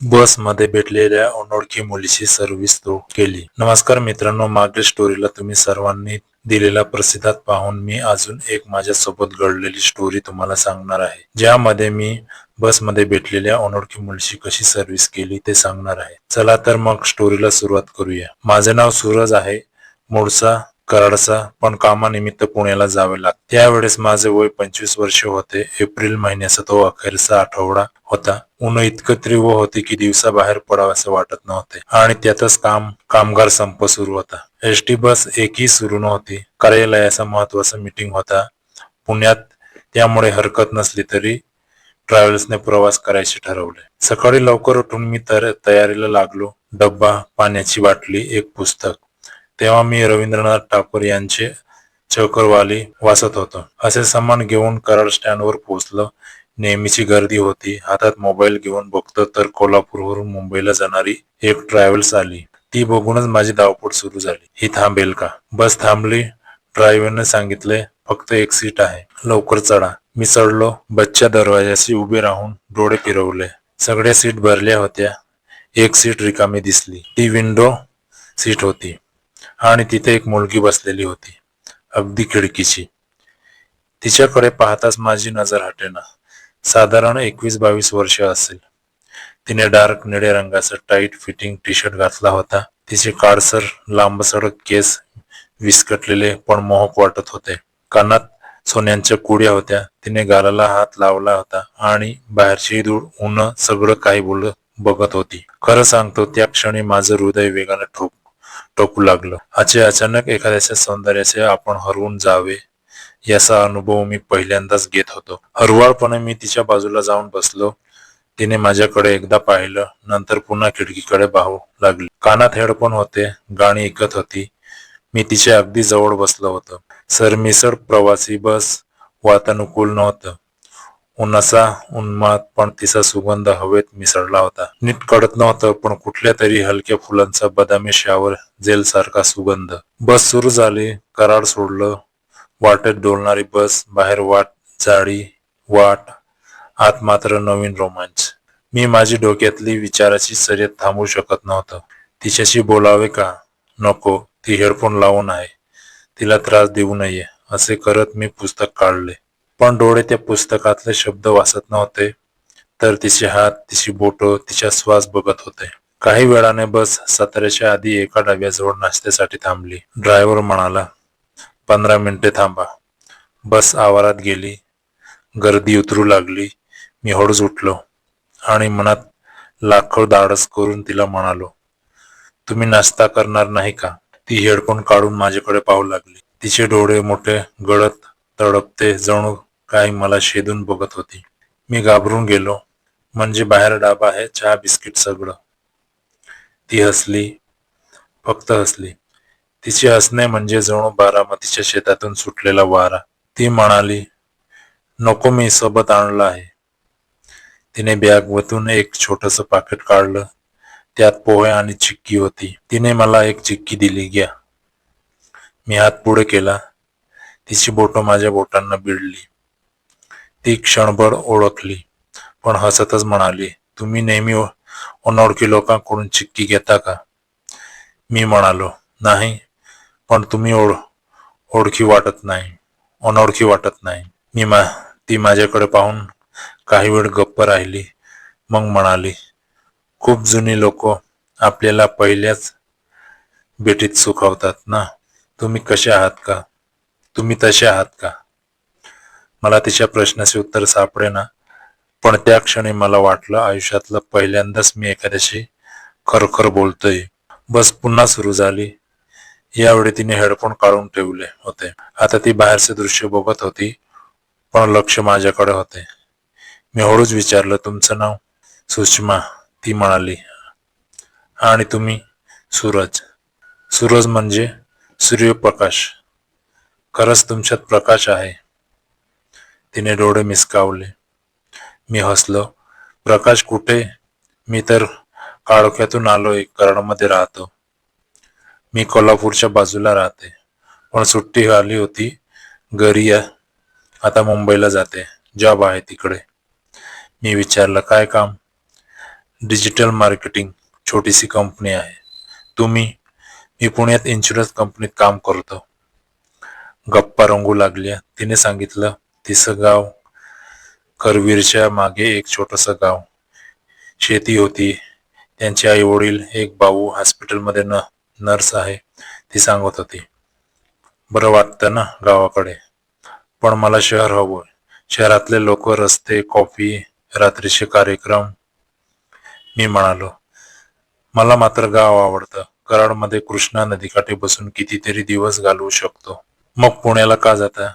बसमध्ये भेटलेल्या अनोळखी मुलीची सर्व्हिस केली. नमस्कार मित्रांनो, मागील स्टोरीला तुम्ही सर्वांनी दिलेला प्रतिसाद पाहून मी अजून एक माझ्यासोबत घडलेली स्टोरी तुम्हाला सांगणार आहे, ज्यामध्ये मी बसमध्ये भेटलेल्या अनोळखी मुलीची कशी सर्व्हिस केली ते सांगणार आहे. चला तर मग स्टोरीला सुरुवात करूया. माझे नाव सूरज आहे, मूळचा कराडचा, पण कामानिमित्त पुण्याला जावे लागते. त्यावेळेस माझे वय 25 वर्ष होते. एप्रिल महिन्याचा तो अखेरचा आठवडा होता. ऊन इतकं तीव्र होते की दिवसा बाहेर पडावंसं वाटत नव्हते आणि त्यातच कामगार संप सुरू होता. एसटी बस एकही सुरू नव्हती. कार्यालयाचा महत्वाचा मीटिंग होता पुण्यात, त्यामुळे हरकत नसली तरी ट्रॅव्हल्सने प्रवास करायचे ठरवले. सकाळी लवकर उठून मी तयारीला लागलो. डब्बा, पाण्याची बाटली, एक पुस्तक. तेव्हा मी रवींद्रनाथ टागोर यांचे चक्रवाली वाचत होतो. असे सामान घेऊन कराड स्टँडवर पोहोचलो. नेहमीची गर्दी होती. हातात मोबाईल घेऊन बघतो तर कोल्हापूरवरून मुंबईला जाणारी एक ट्रॅव्हल्स आली. ती बघूनच माझी धावपळ सुरू झाली. ही थांबेल का? बस थांबली. ड्रायव्हरने सांगितले, फक्त एक सीट आहे, लवकर चढा. मी चढलो. बसच्या दरवाजाशी उभे राहून डोळे फिरवले. सगळ्या सीट भरल्या होत्या. एक सीट रिकामी दिसली. ती विंडो सीट होती आणि तिथे एक मुलगी बसलेली होती, अगदी खिडकीची. तिच्याकडे पाहताच माझी नजर हटेना. साधारण 21-22 वर्ष असेल. तिने डार्क निळ्या रंगाचा टाईट फिटिंग टी शर्ट घातला होता. तिचे काळसर लांबसडक केस विस्कटलेले पण मोहक वाटत होते. कानात सोन्यांच्या कुड्या होत्या. तिने गालाला हात लावला होता आणि बाहेरची धूळ, ऊन सगळं काही बघत होती. खरं सांगतो, त्या क्षणी माझं हृदय वेगाने ठोकू लागलं. अचानक एखाद्याच्या सौंदर्याचे आपण हरवून जावे याचा अनुभव मी पहिल्यांदाच घेत होतो. हळुवारपणे मी तिच्या बाजूला जाऊन बसलो. तिने माझ्याकडे एकदा पाहिलं, नंतर पुन्हा खिडकीकडे पाहू लागली. कानात हेडफोन होते. गाणी ऐकत होती. मी तिच्या अगदी जवळ बसलो होतो. सरमिसळ प्रवासी, बस वातानुकूल नव्हतं. उन्हाचा उन्माद, पण तिचा सुगंध हवेत मिसळला होता. नीट कळत नव्हतं, पण कुठल्या तरी हलक्या फुलांचा बदामी शावर जेल सारखा सुगंध. बस सुरू झाली. कराड सोडलं. वाटेत डोलणारी बस, बाहेर जाडी वाट, आत मात्र नवीन रोमांच. मी माझी डोक्यातली विचाराची शर्यत थांबवू शकत नव्हतो. तिच्याशी बोलावे का? नको, ती हेडफोन लावून आहे, तिला त्रास देऊ नये, असे करत मी पुस्तक काढले. पण डोळे त्या पुस्तकातले शब्द वाचत नव्हते, तर तिचे हात, तिची बोटं, तिचा श्वास बघत होते. काही वेळाने बस साताऱ्याच्या आधी एका डब्याजवळ नाश्त्यासाठी थांबली. ड्रायव्हर म्हणाला, 15 मिनिटे थांबा. बस आवारात गेली. गर्दी उतरू लागली. मी हळूच उठलो आणि मनात लाखो धाडस करून तिला म्हणालो, तुम्ही नाश्ता करणार नाही का? ती हेडफोन काढून माझ्याकडे पाहू लागली. तिचे डोळे मोठे, गडद, तडपते, जणू काही मला शेदून बघत होती. मी घाबरून गेलो. म्हणजे बाहेर डाबा आहे, चहा बिस्किट सगळं. ती हसली, फक्त हसली. तिचे हसणे म्हणजे जणू बारामतीच्या शेतातून सुटलेला वारा. ती म्हणाली, नको, मी सोबत आणलं आहे. तिने बॅगमधून एक छोटंसं पाकिट काढलं. त्यात पोहे आणि चिक्की होती. तिने मला एक चिक्की दिली, घ्या. मी हात पुढे केला. तिची बोटं माझ्या बोटांना भिडली. ती क्षणभर ओळखली, पण हसतच म्हणाली, तुम्ही नेहमी अनोळखी लोकांकडून चिक्की घेता का? मी म्हणालो, नाही, पण तुम्ही ओळखी वाटत नाही, अनोळखी वाटत नाही. ती माझ्याकडे पाहून काही वेळ गप्प राहिली. मग म्हणाली, खूप जुनी लोक आपल्याला पहिल्याच भेटीत सुखावतात ना. तुम्ही तसे आहात का? मला तिच्या प्रश्नाचे उत्तर सापडेना, पण त्या क्षणी मला वाटलं, आयुष्यातलं पहिल्यांदाच मी एखाद्याशी खरखर बोलतोय. बस पुन्हा सुरू झाली. यावेळी तिने हेडफोन काढून ठेवले होते. आता ती बाहेरचे दृश्य बघत होती, पण लक्ष माझ्याकडे होते. मी हळूच विचारलं, तुमचं नाव? सुषमा, ती म्हणाली. आणि तुम्ही? सूरज. सूरज म्हणजे सूर्यप्रकाश. खरंच तुमच्यात प्रकाश आहे. तिने डोळे मिसकावले. मी हसलो. प्रकाश कुठे? मी तर काळोख्यातून आलोय, कराडमध्ये राहतो. मी कोल्हापूरच्या बाजूला राहते, पण सुट्टी आली होती घरी, आता मुंबईला जाते, जॉब आहे तिकडे. मी विचारलं, काय काम? डिजिटल मार्केटिंग छोटीशी कंपनी आहे. मी पुण्यात इन्शुरन्स कंपनीत काम करतो. गप्पा रंगू लागल्या. तिने सांगितलं, तिचं गाव करवीरच्या मागे एक छोटंसं गाव. शेती होती. त्यांचे आई वडील, एक भाऊ हॉस्पिटलमध्ये नर्स आहे. ती सांगत होती. बरं वाटतं ना गावाकडे, पण मला शहर हवं. शहरातले लोक, रस्ते, कॉफी, रात्रीचे कार्यक्रम. मी म्हणालो, मला मात्र गाव आवडतं. कराडमध्ये कृष्णा नदीकाठी बसून कितीतरी दिवस घालवू शकतो. मग पुण्याला का जाता?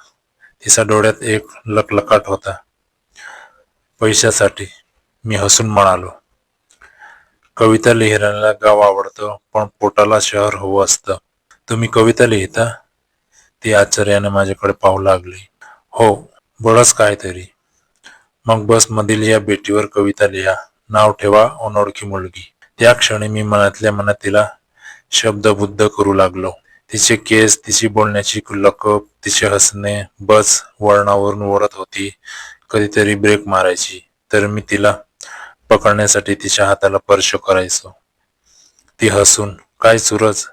तिच्या डोळ्यात एक लखलखाट होता. पैशासाठी, मी हसून म्हणालो. कविता लिहिणाऱ्याला गाव आवडतं, पण पोटाला शहर हवं असतं. तुम्ही कविता लिहिता? ती आश्चर्याने माझ्याकडे पाहू लागली. हो, बरंच काहीतरी. मग बस मधील या बेटीवर कविता लिहा. नाव ठेवा अनोळखी मुलगी. त्या क्षणी मी मनातल्या मनात तिला शब्दबुद्ध करू लागलो. तिचे केस, तिची बोलण्याची लकब, तिचे हसणे. बस वळणावरून ओढत होती. कधीतरी ब्रेक मारायची, तर मी तिला पकडण्यासाठी तिच्या हाताला स्पर्श करायचो. ती हसून, काय सूरज,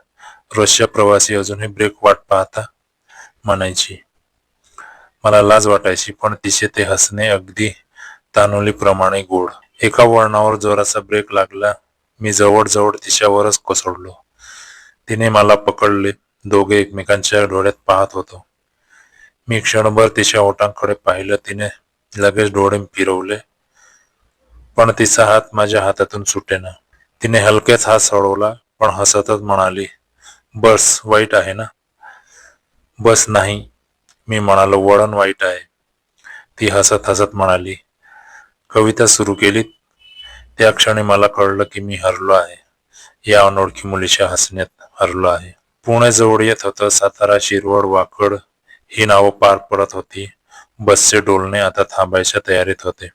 रोजच्या प्रवासी अजूनही ब्रेक वाट पाहता, म्हणायची. मला लाज वाटायची, पण तिचे ते हसणे अगदी तान्हुलीप्रमाणे गोड. एका वळणावर जोराचा ब्रेक लागला. मी जवळ तिच्यावरच कोसळलो. तिने मला पकडले. दोघे एकमेकांच्या डोळ्यात पाहत होतो. मी क्षणभर तिच्या ओठांकडे पाहिलं. तिने लगेच डोळे फिरवले, पण तिचा हात माझ्या हातातून सुटेना. तिने हलकेच हात सोडवला, पण हसतच म्हणाली, बस वाईट आहे ना? बस नाही, मी म्हणालो, वळण वाईट आहे. ती हसत हसत म्हणाली, कविता सुरू केली. त्या क्षणी मला कळलं की मी हरलो आहे. या अनोळखी मुलीच्या हसण्यात हरलो आहे. पुणे जवळ येत होतं. सातारा, शिरवळ, वाकड ही नावं पार पडत होती. बसचे डोलणे आता थांबायच्या तयारीत होते.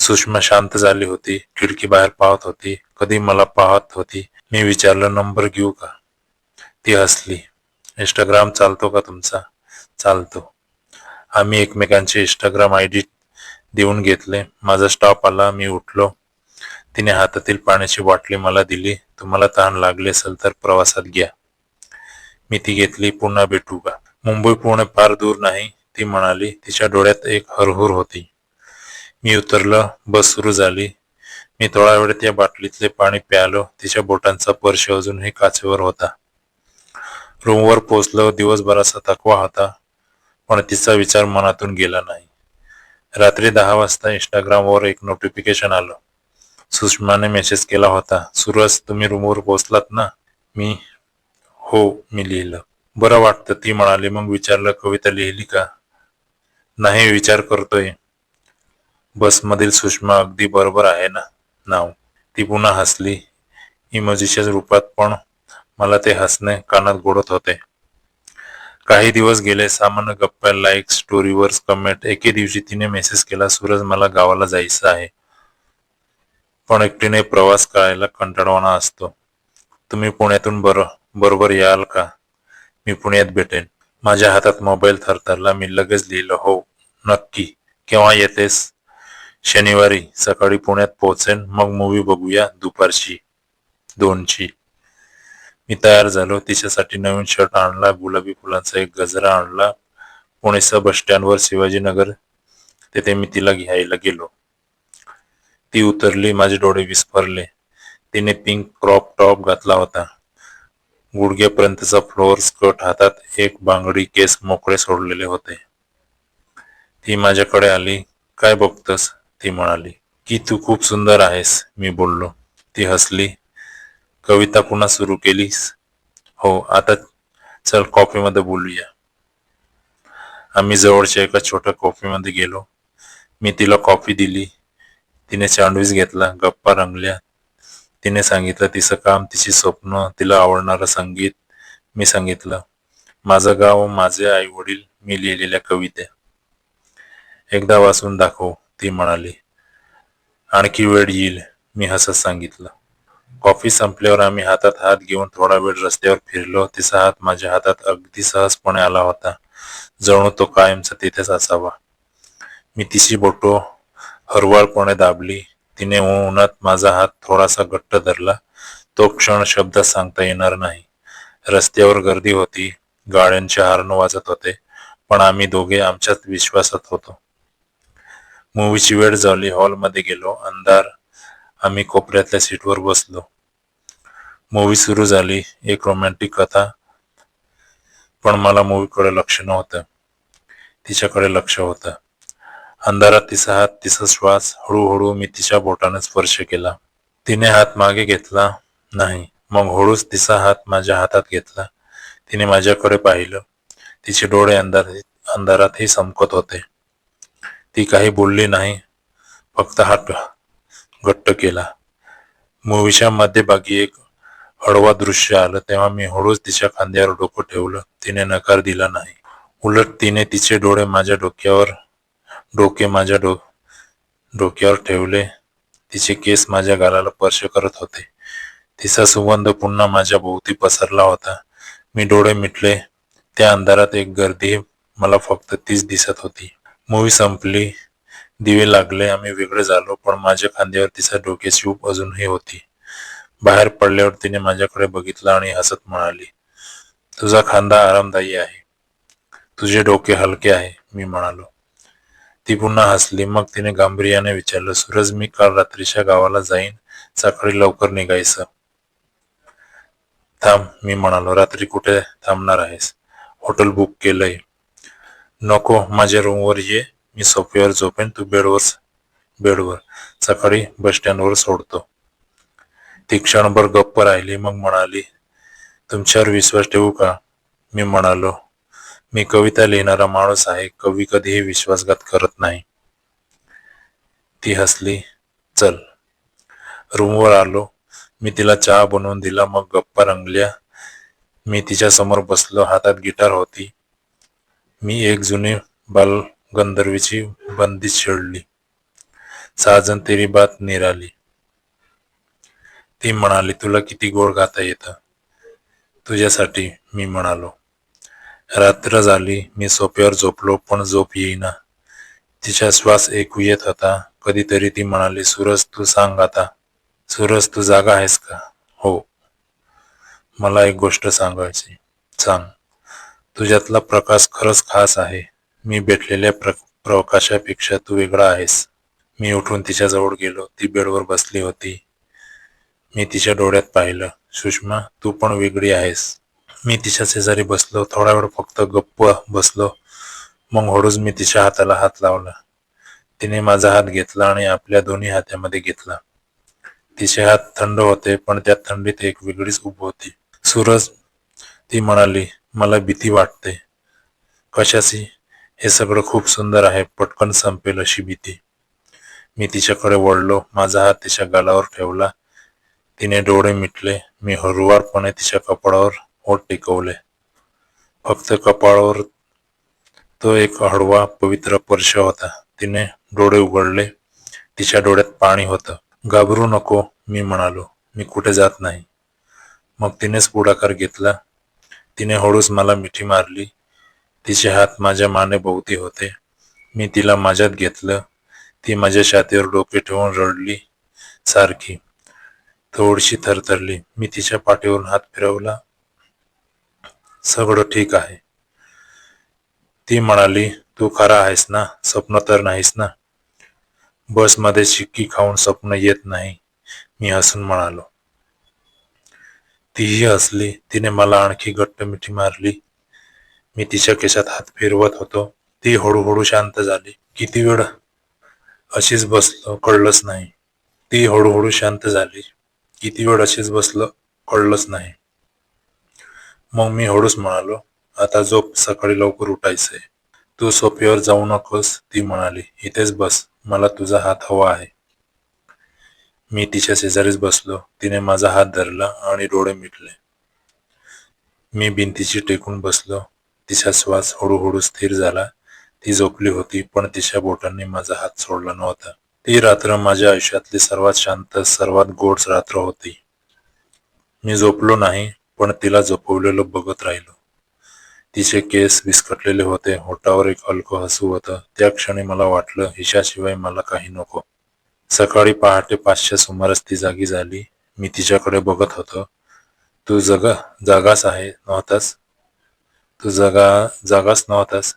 सुषमा शांत झाली होती. खिडकी बाहेर पाहत होती. कधी मला पाहत होती. मी विचारलं, नंबर घेऊ का? ती हसली. इंस्टाग्राम चालतो का तुमचा? चालतो. आम्ही एकमेकांचे इंस्टाग्राम आयडी देऊन घेतले. माझा स्टॉप आला. मी उठलो. तिने हातातील पाण्याची बाटली मला दिली. तुम्हाला तहान लागली असेल तर प्रवासात घ्या. मी ती घेतली. पुन्हा भेटू का? मुंबई पुणे फार दूर नाही, ती म्हणाली. तिच्या डोळ्यात एक हरहुर होती. मी उतरलं. बस सुरू झाली. मी थोडा वेळ त्या बाटलीतले पाणी प्यालो. तिच्या बोटांचा स्पर्श अजूनही काचेवर होता. रूमवर पोचलो. दिवसभराचा थकवा होता, पण तिचा विचार मनातून गेला नाही. रात्री 10 वाजता इंस्टाग्रामवर एक नोटिफिकेशन आलं. सुषमाने मेसेज केला होता, सूरज तुम्ही रूमवर पोचलात ना? हो, मी लिहिलं. बरं वाटतं, ती म्हणाली. मग विचारलं, कविता लिहिली का? नाही, विचार करतोय. बसमधील सुषमा अगदी बरोबर आहे ना नाव? ती पुन्हा हसली, इमोजीच्या रूपात, पण मला ते हसणे कानात गोडत होते. काही दिवस गेले. सामान्य गप्पा, लाईक, स्टोरीवर कमेंट. एके दिवशी तिने मेसेज केला, सूरज मला गावाला जायचं आहे, पण एकटीने प्रवास करायला कंटाळवाणा असतो. तुम्ही पुण्यातून बरोबर याल का? मी पुण्यात भेटेन. माझ्या हातात मोबाईल थरथरला. मी लगेच लिहिलं, हो नक्की. केव्हा येतेस? शनिवारी सकाळी पुण्यात पोहोचेन. मग मूवी बघूया दुपारची 2ची. मी तयार झालो. तिच्यासाठी नवीन शर्ट आणला. गुलाबी फुलांचा एक गजरा आणला. पुणेच्या बस स्टँडवर शिवाजीनगर, तेथे मी तिला घ्यायला गेलो. ती उतरली. माझे डोळे विस्फारले. तिने पिंक क्रॉप टॉप घातला होता. गुडघ्यापर्यंतचा फ्लोअर स्कर्ट, हातात एक बांगडी, केस मोकळे सोडलेले होते. ती माझ्याकडे आली. काय बघतस? ती म्हणाली. की तू खूप सुंदर आहेस, मी बोललो. ती हसली. कविता पुन्हा सुरू केलीस? हो. आता चल कॉफीमध्ये बोलूया. आम्ही जवळच्या एका छोट्या कॉफीमध्ये गेलो. मी तिला कॉफी दिली. तिने सँडविच घेतला. गप्पा रंगल्या. तिने सांगितलं तिचं काम, तिची स्वप्न, तिला आवडणारं संगीत. मी सांगितलं माझं गाव, माझे आई वडील, मी लिहिलेल्या कविता. एकदा वाचून दाखव, ती म्हणाली. आणखी वेळ येईल, मी हसत सांगितलं. कॉफी संपल्यावर आम्ही हातात हात घेऊन थोडा वेळ रस्त्यावर फिरलो. तिचा हात माझ्या हातात अगदी सहजपणे आला होता, जणू तो कायमचा तिथेच असावा. मी तिची बोटं हळूवारपणे दाबली. तिने उन्हात माझा हात थोडासा घट्ट धरला. तो क्षण शब्दात सांगता येणार नाही. रस्त्यावर गर्दी होती, गाड्यांचे हॉर्न वाजत होते, पण आम्ही दोघे आमच्याच विश्वासात होतो. मूवीची वेळ झाली. हॉलमध्ये गेलो. अंधार. आम्ही कोपऱ्यातल्या सीटवर बसलो. मूवी सुरू झाली. एक रोमॅन्टिक कथा. पण मला मूवीकडे लक्ष नव्हतं. तिच्याकडे लक्ष होतं. अंधारात तिचा हात, तिचा श्वास. हळूहळू मी तिच्या बोटाने स्पर्श केला. तिने हात मागे घेतला नाही. मग हळूच तिचा हात माझ्या हातात घेतला. तिने माझ्याकडे पाहिलं. तिचे डोळे अंधारातही चमकत होते. ती काही बोलली नाही, फक्त हात घट्ट केला. मूवीच्या मध्यभागी एक हळवा दृश्य आलं तेव्हा मी हळूच तिच्या खांद्यावर डोकं ठेवलं. तिने नकार दिला नाही. उलट तिने तिचे डोळे माझ्या डोके माझ्या डोक्यावर ठेवले. तिचे केस माझ्या गालाला स्पर्श करत होते. तिचा सुगंध पुन्हा माझ्या भोवती पसरला होता. मी डोळे मिटले. त्या अंधारात एक गर्दी, मला फक्त तीच दिसत होती. मूवी संपली. दिवे लागले. आम्ही वेगळे झालो, पण माझ्या खांद्यावर तिचा डोक्याची ऊब अजूनही होती. बाहेर पडल्यावर तिने माझ्याकडे बघितलं आणि हसत म्हणाली, तुझा खांदा आरामदायी आहे. तुझे डोके हलके आहे, मी म्हणालो. ती पुन्हा हसली. मग तिने गांभीर्याने विचारलं, सूरज, मी काल रात्रीच्या गावाला जाईन. सकाळी लवकर निघायचं. थांब, मी म्हणालो. रात्री कुठे थांबणार आहेस? हॉटेल बुक केलंय. नको, माझ्या रूमवर ये. मी सोफ्यावर झोपेन, तू बेडवर. सकाळी बस स्टँडवर सोडतो. ती क्षणभर गप्प राहिली. मग म्हणाली, तुमच्यावर विश्वास ठेवू का? मी म्हणालो, मी कविता लिहिणारा माणूस आहे. कवी कधीही विश्वासघात करत नाही. ती हसली. चल. रूमवर आलो. मी तिला चहा बनवून दिला. मग गप्पा रंगल्या. मी तिच्या समोर बसलो. हातात गिटार होती. मी एक जुनी बालगंधर्वीची बंदिश छेडली. साजन तेरी बात निराली. ती म्हणाली, तुला किती गोड गाता येतं. तुझ्यासाठी, मी म्हणालो. रात्र झाली. मी सोफ्यावर झोपलो, पण झोप येईना. तिचा श्वास ऐकू येत होता. कधीतरी ती म्हणाली, सूरज, तू सांग आता. सूरज, तू जागा आहेस का? हो. मला एक गोष्ट सांगायची. सांग. तुझ्यातला प्रकाश खरंच खास आहे. मी भेटलेल्या प्रकाशापेक्षा तू वेगळा आहेस. मी उठून तिच्याजवळ गेलो. ती बेडवर बसली होती. मी तिच्या डोळ्यात पाहिलं. सुषमा, तू पण वेगळी आहेस. मी तिच्या शेजारी बसलो. थोडा वेळ फक्त गप्प बसलो. मग हळूच मी तिच्या हाताला हात लावला. तिने माझा हात घेतला आणि आपल्या दोन्ही हातामध्ये घेतला. तिचे हात थंड होते, पण त्या थंडीत एक वेगळीच ऊब होती. सूरज, ती म्हणाली, मला भीती वाटते. कशाची? हे सगळं खूप सुंदर आहे, पटकन संपेल अशी भीती. मी तिच्याकडे वळलो. माझा हात तिच्या गालावर ठेवला. तिने डोळे मिटले. मी हळुवारपणे तिच्या कपाळावर ओठ टेकवले. फक्त कपाळावर. तो एक हळवा, पवित्र स्पर्श होता. तिने डोळे उघडले. तिच्या डोळ्यात पाणी होतं. घाबरू नको, मी म्हणालो. मी कुठे जात नाही. मग तिनेच पुढाकार घेतला. तिने हळूच मला मिठी मारली. तिचे हात माझ्या मानेभोवती होते. मी तिला माझ्यात घेतलं. ती माझ्या छातीवर डोके ठेवून रडली. सारखी. थोडीशी थरथरली. मी तिच्या पाठीवरून हात फिरवला. सगळं ठीक आहे. ती म्हणाली, तू खरा आहेस ना? स्वप्न तर नाहीस ना? बसमध्ये शिक्की खाऊन स्वप्न येत नाही, मी हसून म्हणालो. तीही हसली. तिने मला आणखी घट्ट मिठी मारली. मी तिच्या केसात हात फिरवत होतो. ती हळूहळू शांत झाली. किती वेळ अशीच बसलो, कळलंच नाही. ती हळूहळू शांत झाली. किती वेळ अशीच बसलो, कळलंच नाही. मग मी हळूच म्हणालो, आता झोप, सकाळी लवकर उठायचंय. तू सोफ्यावर जाऊ नकोस, ती म्हणाली. इथेच बस, मला तुझा हात हवा आहे. मी तिच्या शेजारीच बसलो. तिने माझा हात धरला आणि डोळे मिटले. मी भिंतीची टेकून बसलो. तिचा श्वास हळूहळू स्थिर झाला. ती झोपली होती, पण तिच्या बोटांनी माझा हात सोडला नव्हता. ती रात्र माझ्या आयुष्यातली सर्वात शांत, सर्वात गोड रात्र होती. मी झोपलो नाही, पण तिला झोपवलेलं बघत राहिलो. तिचे केस विस्कटलेले होते. होठावर एक हलकं हसू होतं. त्या क्षणी मला वाटलं, हिच्याशिवाय मला काही नको. सकाळी पहाटे 5च्या सुमारास ती जागी झाली. मी तिच्याकडे बघत होतो. तू जागाच नव्हतास? तू जागाच नव्हतास?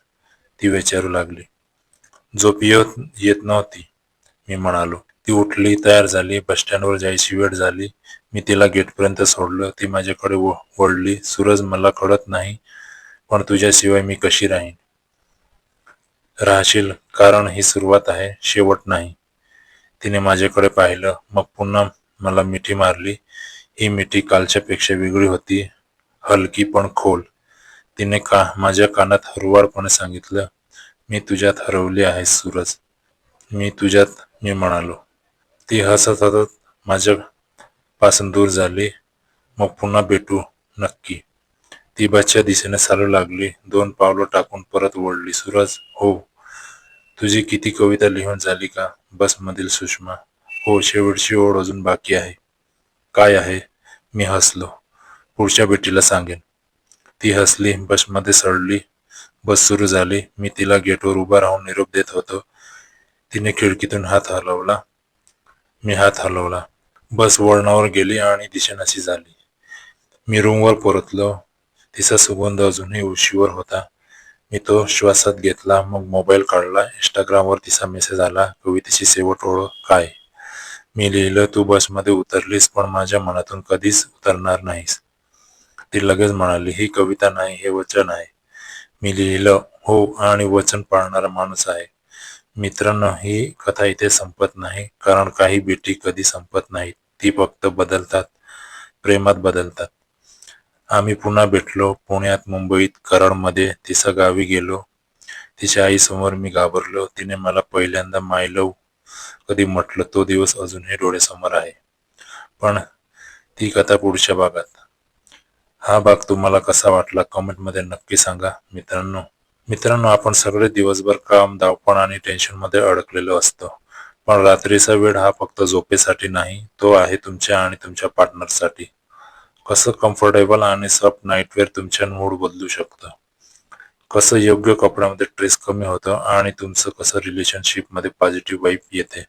ती विचारू लागली. झोप येत नव्हती, मी म्हणालो. ती उठली, तयार झाली. बस स्टँडवर जायची वेळ झाली. मी तिला गेटपर्यंत सोडलं. ती माझ्याकडे वळली. सूरज, मला कळत नाही, पण तुझ्याशिवाय मी कशी राहशील, कारण ही सुरुवात आहे, शेवट नाही. तिने माझ्याकडे पाहिलं, मग पुन्हा मला मिठी मारली. ही मिठी कालच्यापेक्षा वेगळी होती, हलकी पण खोल. तिने माझ्या कानात हळुवारपणे सांगितलं, मी तुझ्यात हरवली आहे सूरज. मी तुझ्यात, मी म्हणालो. ती हसत हसत माझ्यापासून दूर झाली. मग पुन्हा भेटू नक्की, ती बसच्या दिशेने चालू लागली. 2 पावलं टाकून परत वळली. सूरज, हो. तुझी किती कविता लिहून झाली का? बसमधील सुषमा. हो, शेवटची ओळ अजून बाकी आहे. काय आहे? मी हसलो. पुढच्या भेटीला सांगेन. ती हसली. बसमध्ये चढली. बस सुरू झाली. मी तिला गेटवर उभा राहून निरोप देत होतो. तिने खिडकीतून हात हलवला. मी हात हलवला. बस वळणावर गेली आणि दिशेनाशी झाली. मी रूमवर परतलो. तिचा सुगंध अजूनही उशीवर होता. मी तो श्वासात घेतला. मग मोबाईल काढला. इंस्टाग्रामवर तिचा मेसेज आला. कवितेची शेवट ओळ काय? मी लिहिलं, तू बसमध्ये उतरलीस, पण माझ्या मनातून कधीच उतरणार नाहीस. ती लगेच म्हणाली, ही कविता नाही, हे वचन आहे. मी लिहिलं, हो, आणि वचन पाळणारा माणूस आहे. मित्रांनो, ही कथा इथे संपत नाही, कारण काही भेटी कधी संपत नाहीत. ती फक्त बदलतात, प्रेमात बदलतात. आम्ही पुन्हा भेटलो. पुण्यात, मुंबईत, कराडमध्ये. तिच्या गावी गेलो. तिच्या आईसमोर मी घाबरलो. तिने मला पहिल्यांदा माय लव्ह कधी म्हटलं, तो दिवस अजूनही डोळ्यासमोर आहे. पण ती कथा पुढच्या भागात. हा भाग तुम्हाला कसा वाटला कमेंटमध्ये नक्की सांगा. मित्रांनो, आपण सगळे दिवसभर काम, धावपळ आणि टेन्शन मध्ये अडकलेलो असतो. पण रात्रीचा वेळ हा फक्त झोपेसाठी नाही, तो आहे तुमच्या आणि तुमच्या पार्टनरसाठी. कसं कम्फर्टेबल आणि सॉफ्ट नाईटवेअर तुमच्या मूड बदलू शकतं. कसं योग्य कपड्यामध्ये स्ट्रेस कमी होतं आणि तुमचं कसं रिलेशनशिपमध्ये पॉझिटिव्ह वाईब येते.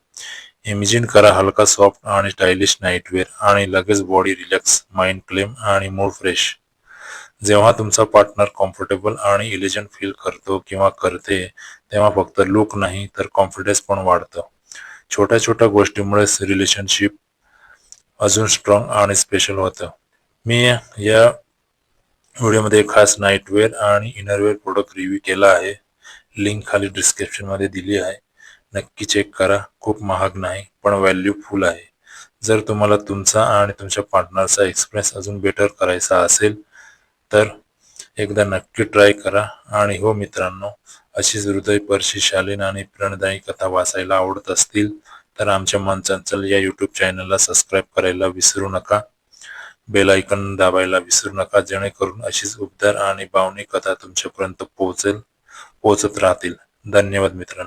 इमेजिन करा हलका, सॉफ्ट आणि स्टायलिश नाईटवेअर आणि लगेच बॉडी रिलॅक्स, माइंड क्लेम आणि मूड फ्रेश. जेव्हा तुमचा पार्टनर कम्फर्टेबल आणि इलिजंट फील करतो किंवा करते, तेव्हा फक्त लुक नाही तर कॉन्फिडन्स पण वाढतं. छोट्या छोट्या गोष्टीमुळेच रिलेशनशिप अजून स्ट्रॉंग आणि स्पेशल होतं. मी या व्हिडिओमध्ये खास नाईटवेअर आणि इनरवेअर प्रोडक्ट रिव्ह्यू केला आहे. लिंक खाली डिस्क्रिप्शन मध्ये दिली आहे. नक्की चेक करा. खूप महाग नाही, पण व्हॅल्यूफुल आहे. जर तुम्हाला तुमचा आणि तुमच्या पार्टनरचा एक्सपिरियन्स अजून बेटर करायचा असेल तर एकदा नक्की ट्राय करा. आणि हो मित्रांनो, अशीच हृदयस्पर्शी, शालीन आणि प्रेरणादायी कथा वाचायला आवडत असतील तर आमच्या मन चंचल या युट्यूब चॅनलला सबस्क्राईब करायला विसरू नका. बेल आयकॉन दाबायला विसरू नका, जेणेकरून अशीच उबदार आणि भावनिक कथा तुमच्यापर्यंत पोहोचत राहतील. धन्यवाद मित्रांनो.